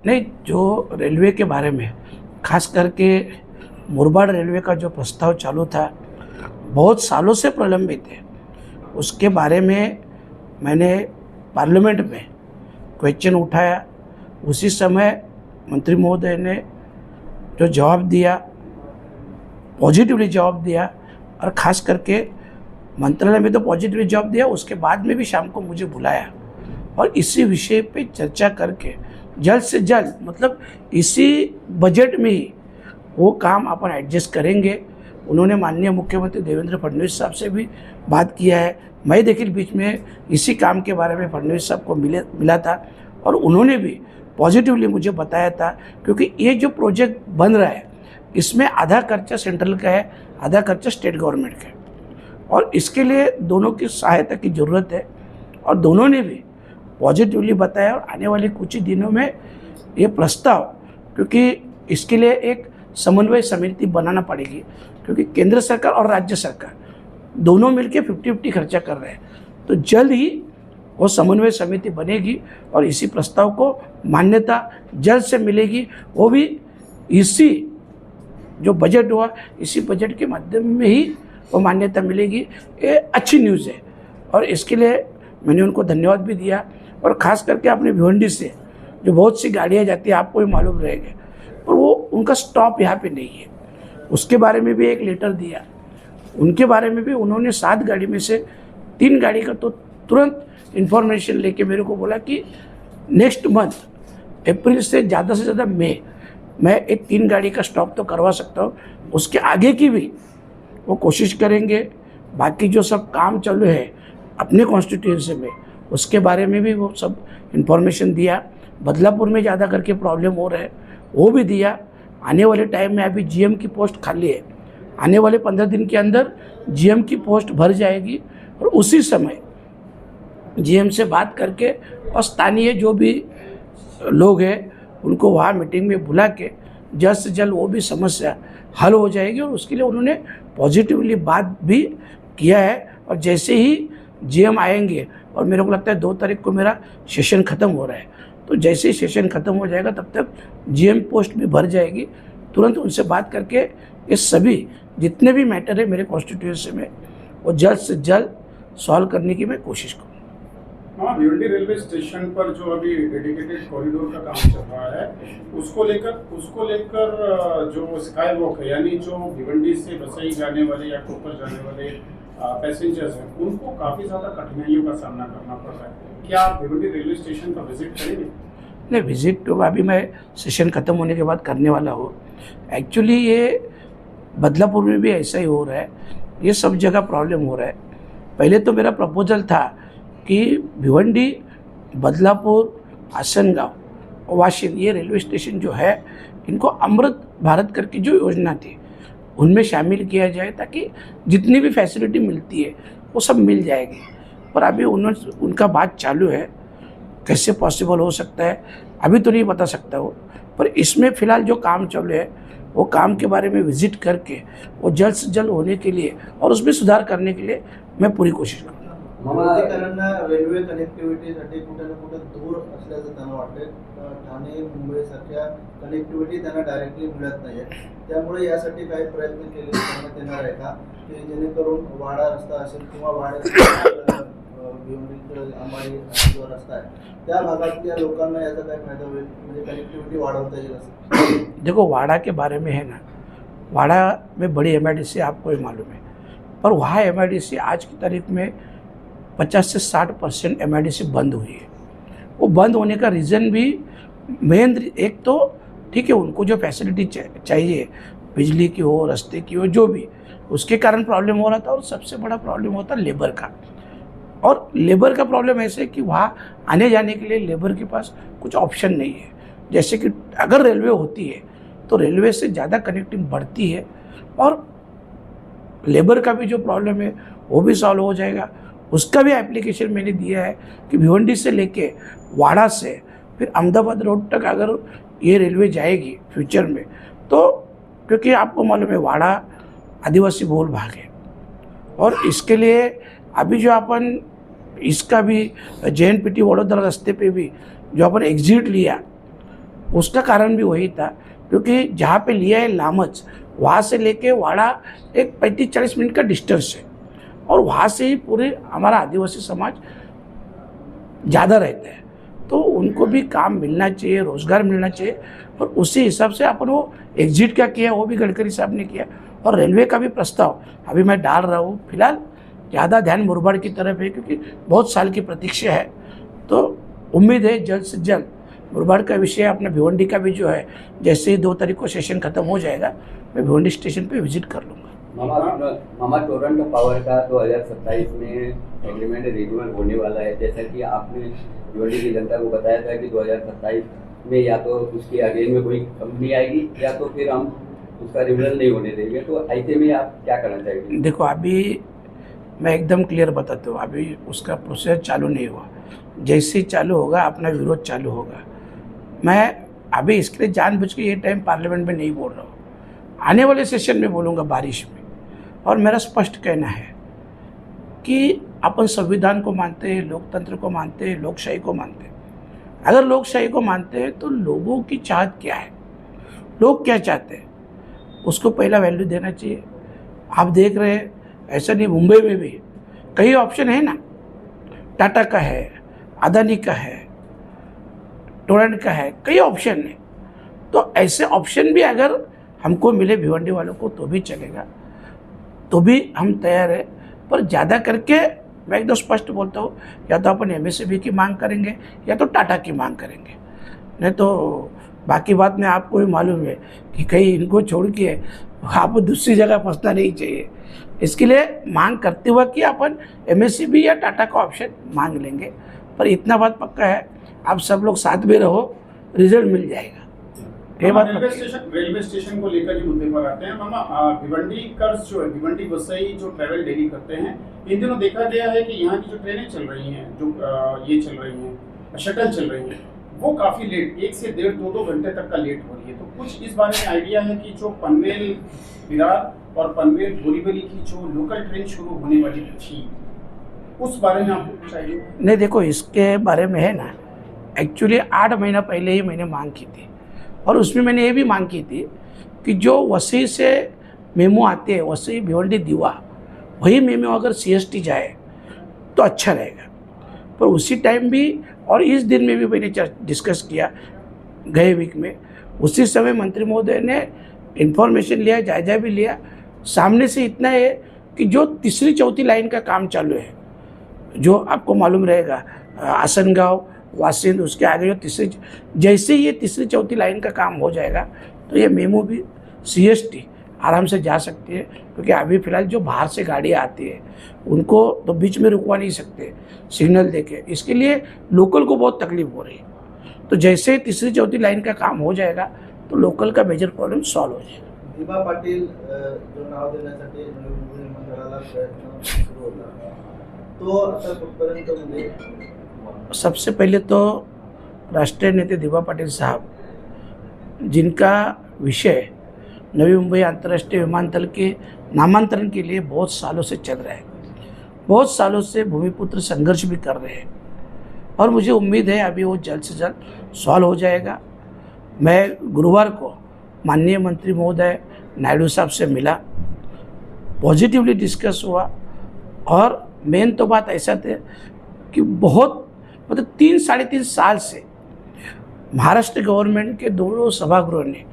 नहीं, जो रेलवे के बारे में खास करके मुरबाड रेलवे का जो प्रस्ताव चालू था, बहुत सालों से प्रलंबित है। उसके बारे में मैंने पार्लियामेंट में क्वेश्चन उठाया। उसी समय मंत्री महोदय ने जो जवाब दिया, पॉजिटिवली जवाब दिया, और ख़ास करके मंत्रालय में तो पॉजिटिवली जवाब दिया, उसके बाद में भी शाम को मुझे बुलाया और इसी विषय पे चर्चा करके जल्द से जल्द, मतलब इसी बजट में ही वो काम अपन एडजस्ट करेंगे। उन्होंने माननीय मुख्यमंत्री देवेंद्र फडणवीस साहब से भी बात किया है। मैं देखिए बीच में इसी काम के बारे में फडणवीस साहब को मिला था और उन्होंने भी पॉजिटिवली मुझे बताया था, क्योंकि ये जो प्रोजेक्ट बन रहा है इसमें आधा खर्चा सेंट्रल का है, आधा खर्चा स्टेट गवर्नमेंट का है, और इसके लिए दोनों की सहायता की ज़रूरत है। और दोनों ने भी पॉजिटिवली बताया और आने वाले कुछ ही दिनों में ये प्रस्ताव, क्योंकि इसके लिए एक समन्वय समिति बनाना पड़ेगी, क्योंकि केंद्र सरकार और राज्य सरकार दोनों मिलकर 50-50 खर्चा कर रहे हैं, तो जल्द ही वो समन्वय समिति बनेगी और इसी प्रस्ताव को मान्यता जल्द से मिलेगी। वो भी इसी जो बजट हुआ, इसी बजट के माध्यम में ही वो मान्यता मिलेगी। ये अच्छी न्यूज़ है और इसके लिए मैंने उनको धन्यवाद भी दिया। और ख़ास करके अपने भिवंडी से जो बहुत सी गाड़ियाँ जाती है, आपको भी मालूम रहेगा, और वो उनका स्टॉप यहाँ पे नहीं है, उसके बारे में भी एक लेटर दिया। उनके बारे में भी उन्होंने 7 गाड़ी में से 3 गाड़ी का तो तुरंत इन्फॉर्मेशन लेके मेरे को बोला कि नेक्स्ट मंथ अप्रैल से ज़्यादा मई मैं एक 3 गाड़ी का स्टॉप तो करवा सकता हूँ। उसके आगे की भी वो कोशिश करेंगे। बाकी जो सब काम चालू है अपने कॉन्स्टिट्यूएंसी में, उसके बारे में भी वो सब इन्फॉर्मेशन दिया। बदलापुर में ज़्यादा करके प्रॉब्लम हो रहा है, वो भी दिया। आने वाले टाइम में अभी जीएम की पोस्ट खाली है, आने वाले 15 दिन के अंदर जीएम की पोस्ट भर जाएगी और उसी समय जीएम से बात करके और स्थानीय जो भी लोग हैं उनको वहाँ मीटिंग में बुला के जल्द से जल्द वो भी समस्या हल हो जाएगी। और उसके लिए उन्होंने पॉजिटिवली बात भी किया है। और जैसे ही जीएम आएंगे, और मेरे को लगता है 2 तारीख को मेरा सेशन ख़त्म हो रहा है, तो जैसे ही सेशन ख़त्म हो जाएगा तब तक जीएम पोस्ट भी भर जाएगी। तुरंत उनसे बात करके ये सभी जितने भी मैटर है मेरे कॉन्स्टिट्यूएंसी में वो जल्द से जल्द सॉल्व करने की मैं कोशिश करूँ। हाँ, भिवंडी रेलवे स्टेशन पर जो अभी डेडिकेटेड कॉरिडोर का काम चल रहा है, उसको लेकर जो स्काई वॉक है, यानी जो भिवंडी से बसई जाने वाले या कोपर जाने वाले पैसेंजर्स हैं, उनको काफ़ी ज़्यादा कठिनाइयों का सामना करना पड़ रहा है। क्या आप भिवंडी रेलवे स्टेशन का विजिट करेंगे? नहीं, विजिट तो अभी मैं सेशन ख़त्म होने के बाद करने वाला हूँ। एक्चुअली ये बदलापुर में भी ऐसा ही हो रहा है, ये सब जगह प्रॉब्लम हो रहा है। पहले तो मेरा प्रपोजल था कि भिवंडी, बदलापुर, आसनगांव और वाशिम, ये रेलवे स्टेशन जो है इनको अमृत भारत करके जो योजना थी उनमें शामिल किया जाए, ताकि जितनी भी फैसिलिटी मिलती है वो सब मिल जाएगी। पर अभी उनका बात चालू है, कैसे पॉसिबल हो सकता है अभी तो नहीं बता सकता वो, पर इसमें फ़िलहाल जो काम चालू है वो काम के बारे में विजिट करके वो जल्द से जल्द होने के लिए और उसमें सुधार करने के लिए मैं पूरी कोशिश करूँगा। विरोधकांना रेल्वे कनेक्टिव्हिटीसाठी कुठे ना कुठे दूर असल्याचं त्यांना वाटते। ठाणे मुंबई सारख्या कनेक्टिव्हिटी त्यांना डायरेक्टली मिळत नाही आहे, त्यामुळे यासाठी काही प्रयत्न केले करण्यात येणार आहे का, की जेणेकरून वाडा रस्ता असेल किंवा वाड्यात भिवंडी अंबाडी जो रस्ता आहे त्या भागातल्या लोकांना याचा काय फायदा होईल, म्हणजे कनेक्टिव्हिटी वाढवता येईल असं? देखो, वाड़ा के बारे में है ना, वाड़ा में बड़ी एमआईडीसी आपको ही मालूम है, पर वहाँ एमआईडीसी आज की तारीख में 50 से 60% एमआईडीसी बंद हुई है। वो बंद होने का रीज़न भी मेन, एक तो ठीक है उनको जो फैसिलिटी चाहिए, बिजली की हो, रास्ते की हो, जो भी, उसके कारण प्रॉब्लम हो रहा था। और सबसे बड़ा प्रॉब्लम होता लेबर का, और लेबर का प्रॉब्लम ऐसे है कि वहाँ आने जाने के लिए लेबर के पास कुछ ऑप्शन नहीं है। जैसे कि अगर रेलवे होती है तो रेलवे से ज़्यादा कनेक्टिंग बढ़ती है और लेबर का भी जो प्रॉब्लम है वो भी सॉल्व हो जाएगा। उसका भी एप्लीकेशन मैंने दिया है कि भिवंडी से लेके वाड़ा से फिर अहमदाबाद रोड तक अगर ये रेलवे जाएगी फ्यूचर में, तो क्योंकि आपको मालूम है वाड़ा आदिवासी बहुल भाग है, और इसके लिए अभी जो अपन इसका भी JNPT वडोदरा रास्ते पे भी जो अपन एग्जिट लिया, उसका कारण भी वही था, क्योंकि जहाँ पे लिया है लामच, वहाँ से लेके वाड़ा एक 35-40 मिनट का डिस्टेंस है, और वहाँ से ही पूरे हमारा आदिवासी समाज ज़्यादा रहता है, तो उनको भी काम मिलना चाहिए, रोज़गार मिलना चाहिए। और उसी हिसाब से अपन वो एग्जिट क्या किया, वो भी गडकरी साहब ने किया। और रेलवे का भी प्रस्ताव अभी मैं डाल रहा हूँ। फिलहाल ज़्यादा ध्यान मुरबाड की तरफ है, क्योंकि बहुत साल की प्रतीक्षा है, तो उम्मीद है जल्द से जल्द मुरबाड का विषय, अपना भिवंडी का भी जो है, जैसे ही 2 तारीख को सेशन खत्म हो जाएगा, मैं भिवंडी स्टेशन पे विजिट कर लूँगा। मामा टोरंटो पावर का 2027 में एग्रीमेंट रिन्यूअल होने वाला है, जैसा कि आपने भिवंडी की जनता को बताया था कि 2027 में या तो उसके अगेन में कोई कंपनी आएगी, या तो फिर हम उसका रिन्यूअल नहीं होने देंगे, तो ऐसे में आप क्या करना चाहेंगे? देखो, अभी मैं एकदम क्लियर बताता हूँ, अभी उसका प्रोसेस चालू नहीं हुआ। जैसे ही चालू होगा, अपना विरोध चालू होगा। मैं अभी इसके लिए जानबूझ के ये टाइम पार्लियामेंट में नहीं बोल रहा हूँ, आने वाले सेशन में बोलूँगा, बारिश में। और मेरा स्पष्ट कहना है कि अपन संविधान को मानते हैं, लोकतंत्र को मानते हैं, लोकशाही को मानते हैं। अगर लोकशाही को मानते हैं तो लोगों की चाहत क्या है, लोग क्या चाहते हैं, उसको पहला वैल्यू देना चाहिए। आप देख रहे हैं, ऐसा नहीं, मुंबई में भी कई ऑप्शन है ना, टाटा का है, अदानी का है, टोरेंट का है, कई ऑप्शन है। तो ऐसे ऑप्शन भी अगर हमको मिले भिवंडी वालों को तो भी चलेगा, तो भी हम तैयार है। पर ज़्यादा करके मैं एकदम स्पष्ट बोलता हूँ, या तो अपन MSCB की मांग करेंगे, या तो टाटा की मांग करेंगे। नहीं तो बाकी बात में आपको भी मालूम है कि कहीं इनको छोड़ के आपको दूसरी जगह फंसना नहीं चाहिए। इसके लिए मांग करते हुए कि अपन MSCB या टाटा का ऑप्शन मांग लेंगे। पर इतना बात पक्का है, आप सब लोग साथ में रहो, रिजल्ट मिल जाएगा। ये बात रेलवे स्टेशन को लेकर जो मुद्दे पर आते हैं मामा, भिवंडी कर्स जो है, भिवंडी वसई जो ट्रैवल डेली करते हैं, इन दिनों देखा गया है कि यहाँ की जो ट्रेनें चल रही हैं, जो ये चल रही हैं, शटल चल रही हैं, वो काफ़ी लेट, 1 से 1.5-2 घंटे तक का लेट हो रही है। तो कुछ इस बारे में आइडिया है कि जो पनवेल विरार और पनवेल बोरीवली की जो लोकल ट्रेन शुरू होने वाली थी, उस बारे में आपको कुछ आइडिया? नहीं, देखो, इसके बारे में है ना, एक्चुअली 8 महीना पहले ही मैंने मांग की थी, और उसमें मैंने ये भी मांग की थी कि जो वसई से मेमो आते हैं, वसई भिवंडी दीवा, वही मेमो अगर CST जाए तो अच्छा रहेगा। पर उसी टाइम भी और इस दिन में भी मैंने डिस्कस किया गए वीक में। उसी समय मंत्री महोदय ने इन्फॉर्मेशन लिया, जायजा भी लिया। सामने से इतना है कि जो तीसरी चौथी लाइन का काम चालू है, जो आपको मालूम रहेगा, आसनगांव, वासिंद, उसके आगे जो तीसरी, जैसे ही ये तीसरी चौथी लाइन का काम हो जाएगा तो ये मेमो भी CST आराम से जा सकती है। क्योंकि अभी फ़िलहाल जो बाहर से गाड़ियाँ आती है उनको तो बीच में रुकवा नहीं सकते सिग्नल देके, इसके लिए लोकल को बहुत तकलीफ हो रही है। तो जैसे ही तीसरी चौथी लाइन का काम हो जाएगा तो लोकल का मेजर प्रॉब्लम सॉल्व हो जाएगा। दिबा पाटील जो नाव देण्यासाठी नवी मंडळाला प्रयत्न सुरू होता, तो आता कुठपर्यंत म्हणजे? सबसे पहले तो राष्ट्रीय नेते दिबा पाटिल साहब, जिनका विषय नवी मुंबई अंतर्राष्ट्रीय विमानतल के नामांतरण के लिए बहुत सालों से चल रहा है, बहुत सालों से भूमिपुत्र संघर्ष भी कर रहे हैं, और मुझे उम्मीद है अभी वो जल्द से जल्द सॉल्व हो जाएगा। मैं गुरुवार को माननीय मंत्री महोदय नायडू साहब से मिला, पॉजिटिवली डिस्कस हुआ, और मेन तो बात ऐसा थे कि बहुत मतलब 3-3.5 साल से महाराष्ट्र गवर्नमेंट के दोनों सभागृहों ने,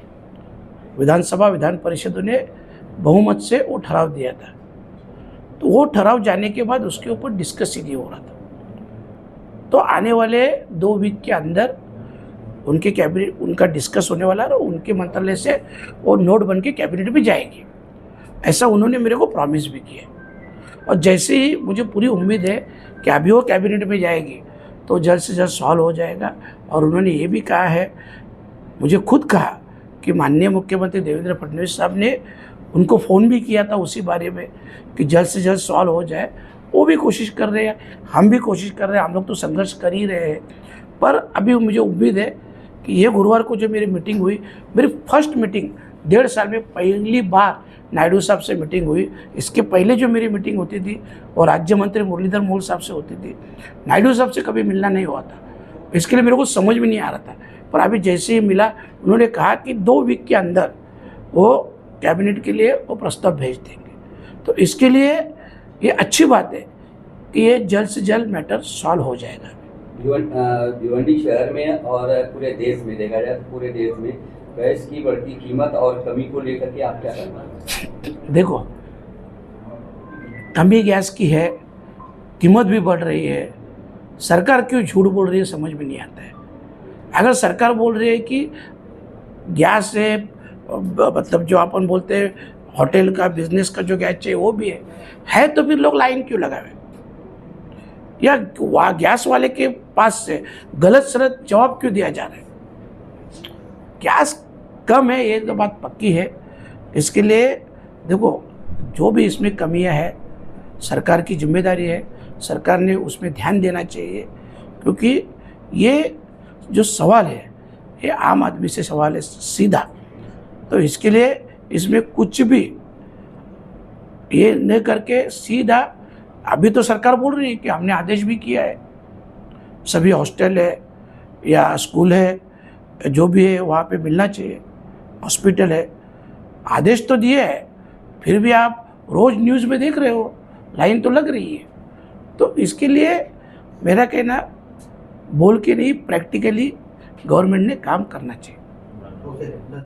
विधानसभा विधान परिषदों ने बहुमत से वो ठराव दिया था। तो वो ठराव जाने के बाद उसके ऊपर डिस्कस ही नहीं हो रहा था। तो आने वाले 2 वीक के अंदर उनके कैबिनेट, उनका डिस्कस होने वाला है, और उनके मंत्रालय से वो नोट बन के कैबिनेट में जाएगी, ऐसा उन्होंने मेरे को प्रॉमिस भी किया। और जैसे ही मुझे पूरी उम्मीद है कि अभी वो कैबिनेट में जाएगी तो जल्द से जल्द सॉल्व हो जाएगा। और उन्होंने ये भी कहा है, मुझे खुद कहा कि माननीय मुख्यमंत्री देवेंद्र फडणवीस साहब ने उनको फ़ोन भी किया था उसी बारे में कि जल्द से जल्द सॉल्व हो जाए। वो भी कोशिश कर रहे हैं, हम भी कोशिश कर रहे हैं, हम लोग तो संघर्ष कर ही रहे हैं। पर अभी मुझे उम्मीद है कि ये गुरुवार को जो मेरी मीटिंग हुई, मेरी फर्स्ट मीटिंग 1.5 साल में पहली बार नायडू साहब से मीटिंग हुई। इसके पहले जो मेरी मीटिंग होती थी वो राज्य मंत्री मुरलीधर मोहोल साहब से होती थी, नायडू साहब से कभी मिलना नहीं हुआ था। इसके लिए मेरे को समझ में नहीं आ रहा था, पर अभी जैसे ही मिला उन्होंने कहा कि 2 वीक के अंदर वो कैबिनेट के लिए वो प्रस्ताव भेज देंगे। तो इसके लिए ये अच्छी बात है कि ये जल्द से जल्द मैटर सॉल्व हो जाएगा। भिवंडी शहर में और पूरे देश में देखा जाए तो पूरे देश में गैस की बढ़ती कीमत और कमी को लेकर के आप क्या करना है? देखो, कमी गैस की है, कीमत भी बढ़ रही है, सरकार क्यों झूठ बोल रही है समझ में नहीं आता है। अगर सरकार बोल रही है कि गैस से मतलब जो अपन बोलते हैं होटल का बिजनेस का जो गैस चाहिए वो भी है तो फिर लोग लाइन क्यों लगावे, या गैस वाले के पास से गलत सलत जवाब क्यों दिया जा रहा है। गैस कम है ये तो बात पक्की है। इसके लिए देखो, जो भी इसमें कमियां है सरकार की जिम्मेदारी है, सरकार ने उसमें ध्यान देना चाहिए, क्योंकि ये जो सवाल है ये आम आदमी से सवाल है सीधा। तो इसके लिए इसमें कुछ भी ये न करके सीधा, अभी तो सरकार बोल रही है कि हमने आदेश भी किया है, सभी हॉस्टल है या स्कूल है जो भी है वहाँ पे मिलना चाहिए, हॉस्पिटल है, आदेश तो दिए है, फिर भी आप रोज़ न्यूज़ में देख रहे हो लाइन तो लग रही है। तो इसके लिए मेरा कहना बोल के नहीं, प्रैक्टिकली गवर्नमेंट ने काम करना चाहिए। ओके।